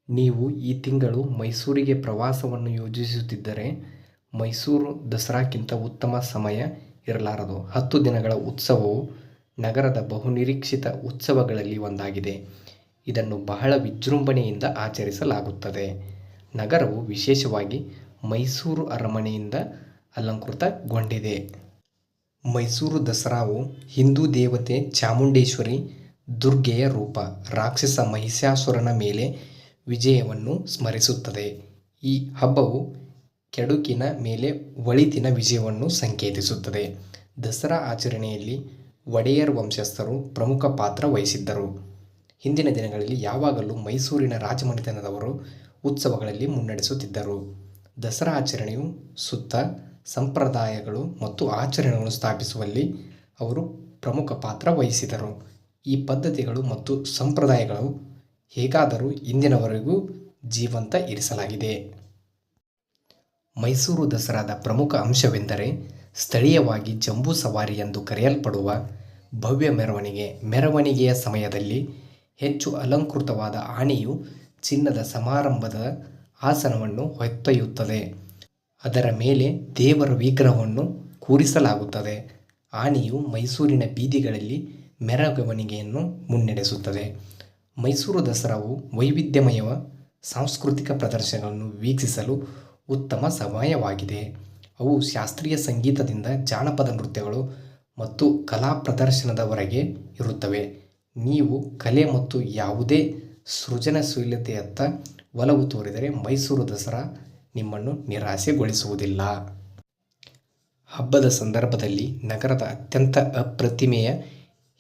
ನೀವು ಈ ತಿಂಗಳು ಮೈಸೂರಿಗೆ ಪ್ರವಾಸವನ್ನು ಯೋಜಿಸುತ್ತಿದ್ದರೆ ಮೈಸೂರು ದಸರಾಕ್ಕಿಂತ ಉತ್ತಮ ಸಮಯ ಇರಲಾರದು. 10 ದಿನಗಳ ಉತ್ಸವವು ನಗರದ ಬಹುನಿರೀಕ್ಷಿತ ಉತ್ಸವಗಳಲ್ಲಿ ಒಂದಾಗಿದೆ. ಇದನ್ನು ಬಹಳ ವಿಜೃಂಭಣೆಯಿಂದ ಆಚರಿಸಲಾಗುತ್ತದೆ. ನಗರವು ವಿಶೇಷವಾಗಿ ಮೈಸೂರು ಅರಮನೆಯಿಂದ ಅಲಂಕೃತಗೊಂಡಿದೆ. ಮೈಸೂರು ದಸರಾವು ಹಿಂದೂ ದೇವತೆ ಚಾಮುಂಡೇಶ್ವರಿ ದುರ್ಗೆಯ ರೂಪ, ರಾಕ್ಷಸ ಮಹಿಷಾಸುರನ ಮೇಲೆ ವಿಜಯವನ್ನು ಸ್ಮರಿಸುತ್ತದೆ. ಈ ಹಬ್ಬವು ಕೆಡುಕಿನ ಮೇಲೆ ಒಳಿತಿನ ವಿಜಯವನ್ನು ಸಂಕೇತಿಸುತ್ತದೆ. ದಸರಾ ಆಚರಣೆಯಲ್ಲಿ ಒಡೆಯರ್ ವಂಶಸ್ಥರು ಪ್ರಮುಖ ಪಾತ್ರ ವಹಿಸಿದ್ದರು. ಹಿಂದಿನ ದಿನಗಳಲ್ಲಿ ಯಾವಾಗಲೂ ಮೈಸೂರಿನ ರಾಜಮನೆತನದವರು ಉತ್ಸವಗಳಲ್ಲಿ ಮುನ್ನಡೆಸುತ್ತಿದ್ದರು. ದಸರಾ ಆಚರಣೆಯು ಸುತ್ತ ಸಂಪ್ರದಾಯಗಳು ಮತ್ತು ಆಚರಣೆಗಳನ್ನು ಸ್ಥಾಪಿಸುವಲ್ಲಿ ಅವರು ಪ್ರಮುಖ ಪಾತ್ರ ವಹಿಸಿದರು. ಈ ಪದ್ಧತಿಗಳು ಮತ್ತು ಸಂಪ್ರದಾಯಗಳು ಹೇಗಾದರೂ ಇಂದಿನವರೆಗೂ ಜೀವಂತ ಇರಿಸಲಾಗಿದೆ. ಮೈಸೂರು ದಸರಾದ ಪ್ರಮುಖ ಅಂಶವೆಂದರೆ ಸ್ಥಳೀಯವಾಗಿ ಜಂಬೂ ಸವಾರಿ ಎಂದು ಕರೆಯಲ್ಪಡುವ ಭವ್ಯ ಮೆರವಣಿಗೆ. ಮೆರವಣಿಗೆಯ ಸಮಯದಲ್ಲಿ ಹೆಚ್ಚು ಅಲಂಕೃತವಾದ ಆನೆಯು ಚಿನ್ನದ ಸಮಾರಂಭದ ಆಸನವನ್ನು ಹೊತ್ತೊಯ್ಯುತ್ತದೆ. ಅದರ ಮೇಲೆ ದೇವರ ವಿಗ್ರಹವನ್ನು ಕೂರಿಸಲಾಗುತ್ತದೆ. ಆನೆಯು ಮೈಸೂರಿನ ಬೀದಿಗಳಲ್ಲಿ ಮೆರವಣಿಗೆಯನ್ನು ಮುನ್ನಡೆಸುತ್ತದೆ. ಮೈಸೂರು ದಸರಾವು ವೈವಿಧ್ಯಮಯ ಸಾಂಸ್ಕೃತಿಕ ಪ್ರದರ್ಶನಗಳನ್ನು ವೀಕ್ಷಿಸಲು ಉತ್ತಮ ಸಮಯವಾಗಿದೆ. ಅವು ಶಾಸ್ತ್ರೀಯ ಸಂಗೀತದಿಂದ ಜಾನಪದ ನೃತ್ಯಗಳು ಮತ್ತು ಕಲಾ ಪ್ರದರ್ಶನದವರೆಗೆ ಇರುತ್ತವೆ. ನೀವು ಕಲೆ ಮತ್ತು ಯಾವುದೇ ಸೃಜನಶೀಲತೆಯತ್ತ ಒಲವು ತೋರಿದರೆ ಮೈಸೂರು ದಸರಾ ನಿಮ್ಮನ್ನು ನಿರಾಸೆಗೊಳಿಸುವುದಿಲ್ಲ. ಹಬ್ಬದ ಸಂದರ್ಭದಲ್ಲಿ ನಗರದ ಅತ್ಯಂತ ಅಪ್ರತಿಮೆಯ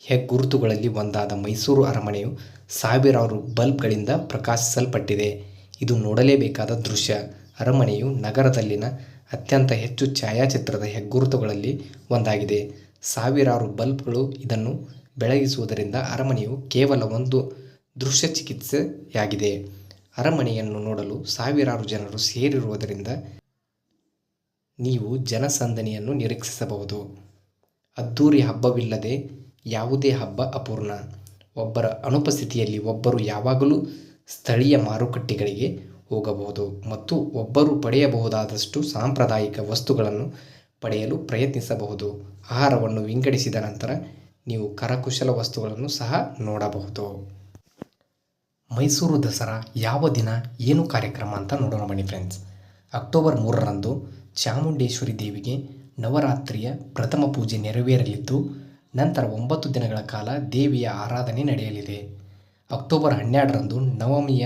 ಹೆಗ್ಗುರುತುಗಳಲ್ಲಿ ಒಂದಾದ ಮೈಸೂರು ಅರಮನೆಯು ಸಾವಿರಾರು ಬಲ್ಬ್ಗಳಿಂದ ಪ್ರಕಾಶಿಸಲ್ಪಟ್ಟಿದೆ. ಇದು ನೋಡಲೇಬೇಕಾದ ದೃಶ್ಯ. ಅರಮನೆಯು ನಗರದಲ್ಲಿನ ಅತ್ಯಂತ ಹೆಚ್ಚು ಛಾಯಾಚಿತ್ರದ ಹೆಗ್ಗುರುತುಗಳಲ್ಲಿ ಒಂದಾಗಿದೆ. ಸಾವಿರಾರು ಬಲ್ಬ್ಗಳು ಇದನ್ನು ಬೆಳಗಿಸುವುದರಿಂದ ಅರಮನೆಯು ಕೇವಲ ಒಂದು ದೃಶ್ಯ ಚಿಕಿತ್ಸೆಯಾಗಿದೆ. ಅರಮನೆಯನ್ನು ನೋಡಲು ಸಾವಿರಾರು ಜನರು ಸೇರಿರುವುದರಿಂದ ನೀವು ಜನಸಂದಣಿಯನ್ನು ನಿರೀಕ್ಷಿಸಬಹುದು. ಅದ್ದೂರಿ ಹಬ್ಬವಿಲ್ಲದೆ ಯಾವುದೇ ಹಬ್ಬ ಅಪೂರ್ಣ. ಒಬ್ಬರ ಅನುಪಸ್ಥಿತಿಯಲ್ಲಿ ಒಬ್ಬರು ಯಾವಾಗಲೂ ಸ್ಥಳೀಯ ಮಾರುಕಟ್ಟೆಗಳಿಗೆ ಹೋಗಬಹುದು ಮತ್ತು ಒಬ್ಬರು ಪಡೆಯಬಹುದಾದಷ್ಟು ಸಾಂಪ್ರದಾಯಿಕ ವಸ್ತುಗಳನ್ನು ಪಡೆಯಲು ಪ್ರಯತ್ನಿಸಬಹುದು. ಆಹಾರವನ್ನು ವಿಂಗಡಿಸಿದ ನಂತರ ನೀವು ಕರಕುಶಲ ವಸ್ತುಗಳನ್ನು ಸಹ ನೋಡಬಹುದು. ಮೈಸೂರು ದಸರಾ ಯಾವ ದಿನ, ಏನು ಕಾರ್ಯಕ್ರಮ ಅಂತ ನೋಡೋಣ ಬನ್ನಿ ಫ್ರೆಂಡ್ಸ್. ಅಕ್ಟೋಬರ್ 3ರಂದು ಚಾಮುಂಡೇಶ್ವರಿ ದೇವಿಗೆ ನವರಾತ್ರಿಯ ಪ್ರಥಮ ಪೂಜೆ ನೆರವೇರಲಿದ್ದು, ನಂತರ 9 ದಿನಗಳ ಕಾಲ ದೇವಿಯ ಆರಾಧನೆ ನಡೆಯಲಿದೆ. ಅಕ್ಟೋಬರ್ 12ರಂದು ನವಮಿಯ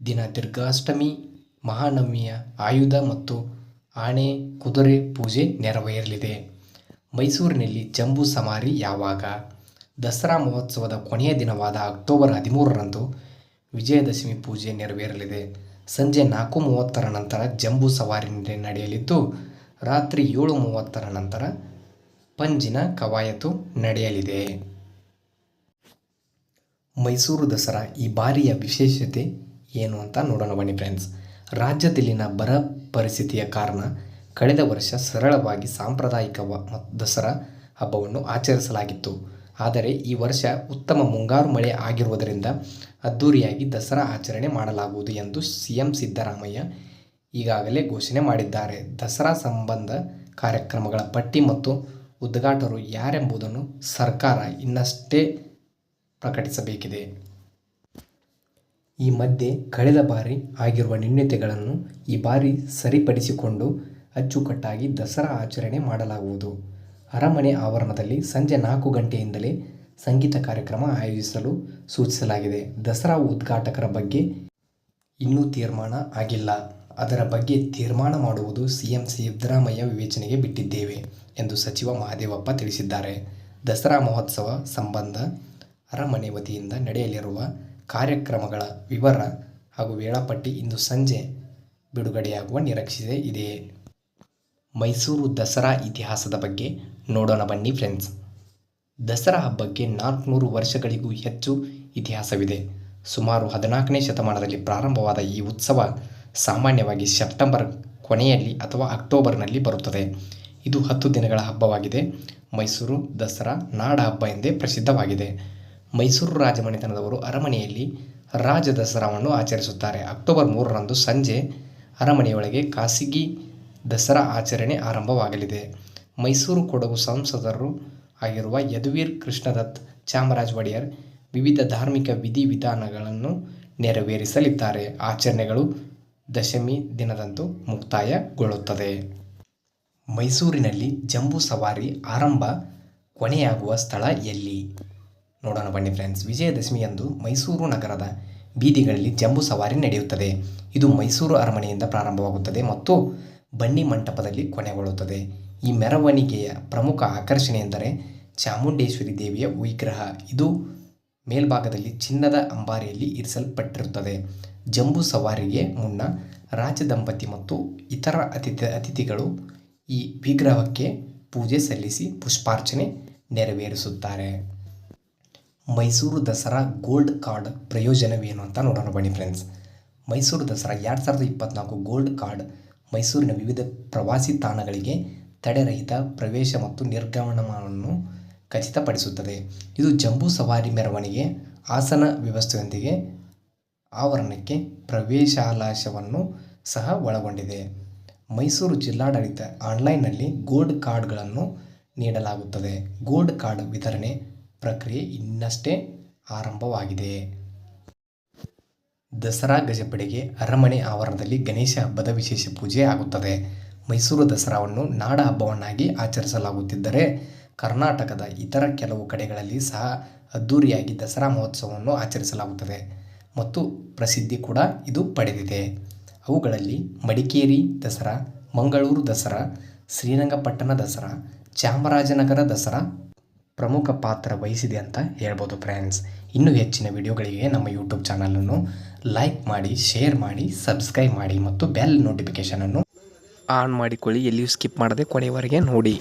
ದಿನ ದುರ್ಗಾಷ್ಟಮಿ, ಮಹಾನವಮಿಯ ಆಯುಧ ಮತ್ತು ಆನೆ ಕುದುರೆ ಪೂಜೆ ನೆರವೇರಲಿದೆ. ಮೈಸೂರಿನಲ್ಲಿ ಜಂಬೂ ಸವಾರಿ ಯಾವಾಗ? ದಸರಾ ಮಹೋತ್ಸವದ ಕೊನೆಯ ದಿನವಾದ ಅಕ್ಟೋಬರ್ 13ರಂದು ವಿಜಯದಶಮಿ ಪೂಜೆ ನೆರವೇರಲಿದೆ. ಸಂಜೆ 4:30ರ ನಂತರ ಜಂಬೂ ಸವಾರಿ ನಡೆಯಲಿದ್ದು, ರಾತ್ರಿ 7:30ರ ನಂತರ ಪಂಜಿನ ಕವಾಯತು ನಡೆಯಲಿದೆ. ಮೈಸೂರು ದಸರಾ ಈ ಬಾರಿಯ ವಿಶೇಷತೆ ಏನು ಅಂತ ನೋಡೋಣ ಬನ್ನಿ ಫ್ರೆಂಡ್ಸ್. ರಾಜ್ಯದಲ್ಲಿನ ಬರ ಪರಿಸ್ಥಿತಿಯ ಕಾರಣ ಕಳೆದ ವರ್ಷ ಸರಳವಾಗಿ ಸಾಂಪ್ರದಾಯಿಕ ದಸರಾ ಹಬ್ಬವನ್ನು ಆಚರಿಸಲಾಗಿತ್ತು. ಆದರೆ ಈ ವರ್ಷ ಉತ್ತಮ ಮುಂಗಾರು ಮಳೆ ಆಗಿರುವುದರಿಂದ ಅದ್ದೂರಿಯಾಗಿ ದಸರಾ ಆಚರಣೆ ಮಾಡಲಾಗುವುದು ಎಂದು ಸಿಎಂ ಸಿದ್ದರಾಮಯ್ಯ ಈಗಾಗಲೇ ಘೋಷಣೆ ಮಾಡಿದ್ದಾರೆ. ದಸರಾ ಸಂಬಂಧ ಕಾರ್ಯಕ್ರಮಗಳ ಪಟ್ಟಿ ಮತ್ತು ಉದ್ಘಾಟಕರು ಯಾರೆಂಬುದನ್ನು ಸರ್ಕಾರ ಇನ್ನಷ್ಟೇ ಪ್ರಕಟಿಸಬೇಕಿದೆ. ಈ ಮಧ್ಯೆ ಕಳೆದ ಬಾರಿ ಆಗಿರುವ ನ್ಯೂನತೆಗಳನ್ನು ಈ ಬಾರಿ ಸರಿಪಡಿಸಿಕೊಂಡು ಅಚ್ಚುಕಟ್ಟಾಗಿ ದಸರಾ ಆಚರಣೆ ಮಾಡಲಾಗುವುದು. ಅರಮನೆ ಆವರಣದಲ್ಲಿ ಸಂಜೆ 4 ಗಂಟೆಯಿಂದಲೇ ಸಂಗೀತ ಕಾರ್ಯಕ್ರಮ ಆಯೋಜಿಸಲು ಸೂಚಿಸಲಾಗಿದೆ. ದಸರಾ ಉದ್ಘಾಟಕರ ಬಗ್ಗೆ ಇನ್ನೂ ತೀರ್ಮಾನ ಆಗಿಲ್ಲ. ಅದರ ಬಗ್ಗೆ ತೀರ್ಮಾನ ಮಾಡುವುದು ಸಿಎಂ ಸಿದ್ದರಾಮಯ್ಯ ವಿವೇಚನೆಗೆ ಬಿಟ್ಟಿದ್ದೇವೆ ಎಂದು ಸಚಿವ ಮಹದೇವಪ್ಪ ತಿಳಿಸಿದ್ದಾರೆ. ದಸರಾ ಮಹೋತ್ಸವ ಸಂಬಂಧ ಅರಮನೆ ವತಿಯಿಂದ ನಡೆಯಲಿರುವ ಕಾರ್ಯಕ್ರಮಗಳ ವಿವರ ಹಾಗೂ ವೇಳಾಪಟ್ಟಿ ಇಂದು ಸಂಜೆ ಬಿಡುಗಡೆಯಾಗುವ ನಿರೀಕ್ಷೆ ಇದೆ. ಮೈಸೂರು ದಸರಾ ಇತಿಹಾಸದ ಬಗ್ಗೆ ನೋಡೋಣ ಬನ್ನಿ ಫ್ರೆಂಡ್ಸ್. ದಸರಾ ಹಬ್ಬಕ್ಕೆ 400 ವರ್ಷಗಳಿಗೂ ಹೆಚ್ಚು ಇತಿಹಾಸವಿದೆ. ಸುಮಾರು 14ನೇ ಶತಮಾನದಲ್ಲಿ ಪ್ರಾರಂಭವಾದ ಈ ಉತ್ಸವ ಸಾಮಾನ್ಯವಾಗಿ ಸೆಪ್ಟೆಂಬರ್ ಕೊನೆಯಲ್ಲಿ ಅಥವಾ ಅಕ್ಟೋಬರ್ನಲ್ಲಿ ಬರುತ್ತದೆ. ಇದು 10 ದಿನಗಳ ಹಬ್ಬವಾಗಿದೆ. ಮೈಸೂರು ದಸರಾ ನಾಡ ಹಬ್ಬ ಎಂದೇ ಪ್ರಸಿದ್ಧವಾಗಿದೆ. ಮೈಸೂರು ರಾಜಮನೆತನದವರು ಅರಮನೆಯಲ್ಲಿ ರಾಜ ದಸರಾವನ್ನು ಆಚರಿಸುತ್ತಾರೆ. ಅಕ್ಟೋಬರ್ 3ರಂದು ಸಂಜೆ ಅರಮನೆಯೊಳಗೆ ಖಾಸಗಿ ದಸರಾ ಆಚರಣೆ ಆರಂಭವಾಗಲಿದೆ. ಮೈಸೂರು ಕೊಡಗು ಸಂಸದರು ಆಗಿರುವ ಯದುವೀರ್ ಕೃಷ್ಣದತ್ತ ಚಾಮರಾಜ ಒಡೆಯರ್ ವಿವಿಧ ಧಾರ್ಮಿಕ ವಿಧಿವಿಧಾನಗಳನ್ನು ನೆರವೇರಿಸಲಿದ್ದಾರೆ. ಆಚರಣೆಗಳು ದಶಮಿ ದಿನದಂದು ಮುಕ್ತಾಯಗೊಳ್ಳುತ್ತದೆ. ಮೈಸೂರಿನಲ್ಲಿ ಜಂಬೂ ಸವಾರಿ ಆರಂಭ ಕೊನೆಯಾಗುವ ಸ್ಥಳ ಎಲ್ಲಿ? ನೋಡೋಣ ಬನ್ನಿ ಫ್ರೆಂಡ್ಸ್. ವಿಜಯದಶಮಿಯಂದು ಮೈಸೂರು ನಗರದ ಬೀದಿಗಳಲ್ಲಿ ಜಂಬೂ ಸವಾರಿ ನಡೆಯುತ್ತದೆ. ಇದು ಮೈಸೂರು ಅರಮನೆಯಿಂದ ಪ್ರಾರಂಭವಾಗುತ್ತದೆ ಮತ್ತು ಬನ್ನಿ ಮಂಟಪದಲ್ಲಿ ಕೊನೆಗೊಳ್ಳುತ್ತದೆ. ಈ ಮೆರವಣಿಗೆಯ ಪ್ರಮುಖ ಆಕರ್ಷಣೆ ಎಂದರೆ ಚಾಮುಂಡೇಶ್ವರಿ ದೇವಿಯ ವಿಗ್ರಹ. ಇದು ಮೇಲ್ಭಾಗದಲ್ಲಿ ಚಿನ್ನದ ಅಂಬಾರಿಯಲ್ಲಿ ಇರಿಸಲ್ಪಟ್ಟಿರುತ್ತದೆ. ಜಂಬೂ ಸವಾರಿಗೆ ಮುನ್ನ ರಾಜದಂಪತಿ ಮತ್ತು ಇತರ ಅತಿಥಿಗಳು ಈ ವಿಗ್ರಹಕ್ಕೆ ಪೂಜೆ ಸಲ್ಲಿಸಿ ಪುಷ್ಪಾರ್ಚನೆ ನೆರವೇರಿಸುತ್ತಾರೆ. ಮೈಸೂರು ದಸರಾ ಗೋಲ್ಡ್ ಕಾರ್ಡ್ ಪ್ರಯೋಜನವೇನು ಅಂತ ನೋಡೋಣ ಬನ್ನಿ friends. Mysuru Dasara 2024 gold card ಮೈಸೂರಿನ ವಿವಿಧ ಪ್ರವಾಸಿ ತಾಣಗಳಿಗೆ ತಡೆರಹಿತ ಪ್ರವೇಶ ಮತ್ತು ನಿರ್ಗಮನವನ್ನು ಖಚಿತಪಡಿಸುತ್ತದೆ. ಇದು ಜಂಬೂ ಸವಾರಿ ಮೆರವಣಿಗೆ, ಆಸನ ವ್ಯವಸ್ಥೆಯೊಂದಿಗೆ ಆವರಣಕ್ಕೆ ಪ್ರವೇಶಾವಕಾಶವನ್ನು ಸಹ ಒಳಗೊಂಡಿದೆ. ಮೈಸೂರು ಜಿಲ್ಲಾಡಳಿತ ಆನ್ಲೈನ್ನಲ್ಲಿ ಗೋಲ್ಡ್ ಕಾರ್ಡ್ಗಳನ್ನು ನೀಡಲಾಗುತ್ತದೆ. ಗೋಲ್ಡ್ ಕಾರ್ಡ್ ವಿತರಣೆ ಪ್ರಕ್ರಿಯೆ ಇನ್ನಷ್ಟೇ ಆರಂಭವಾಗಿದೆ. ದಸರಾ ಗಜಪಡೆಗೆ ಅರಮನೆ ಆವರಣದಲ್ಲಿ ಗಣೇಶ ಹಬ್ಬದ ವಿಶೇಷ ಪೂಜೆ ಆಗುತ್ತದೆ. ಮೈಸೂರು ದಸರಾವನ್ನು ನಾಡ ಹಬ್ಬವನ್ನಾಗಿ ಆಚರಿಸಲಾಗುತ್ತಿದ್ದರೆ ಕರ್ನಾಟಕದ ಇತರ ಕೆಲವು ಕಡೆಗಳಲ್ಲಿ ಸಹ ಅದ್ದೂರಿಯಾಗಿ ದಸರಾ ಮಹೋತ್ಸವವನ್ನು ಆಚರಿಸಲಾಗುತ್ತದೆ ಮತ್ತು ಪ್ರಸಿದ್ಧಿ ಕೂಡ ಇದು ಪಡೆದಿದೆ. ಅವುಗಳಲ್ಲಿ ಮಡಿಕೇರಿ ದಸರಾ, ಮಂಗಳೂರು ದಸರಾ, ಶ್ರೀರಂಗಪಟ್ಟಣ ದಸರಾ, ಚಾಮರಾಜನಗರ ದಸರಾ ಪ್ರಮುಖ ಪಾತ್ರ ವಹಿಸಿದೆ ಅಂತ ಹೇಳ್ಬೋದು ಫ್ರೆಂಡ್ಸ್. ಇನ್ನೂ ಹೆಚ್ಚಿನ ವಿಡಿಯೋಗಳಿಗೆ ನಮ್ಮ ಯೂಟ್ಯೂಬ್ ಚಾನಲನ್ನು ಲೈಕ್ ಮಾಡಿ, ಶೇರ್ ಮಾಡಿ, ಸಬ್ಸ್ಕ್ರೈಬ್ ಮಾಡಿ ಮತ್ತು ಬೆಲ್ ನೋಟಿಫಿಕೇಷನನ್ನು ಆನ್ ಮಾಡಿಕೊಳ್ಳಿ. ಎಲ್ಲಿಯೂ ಸ್ಕಿಪ್ ಮಾಡದೆ ಕೊನೆಯವರೆಗೆ ನೋಡಿ.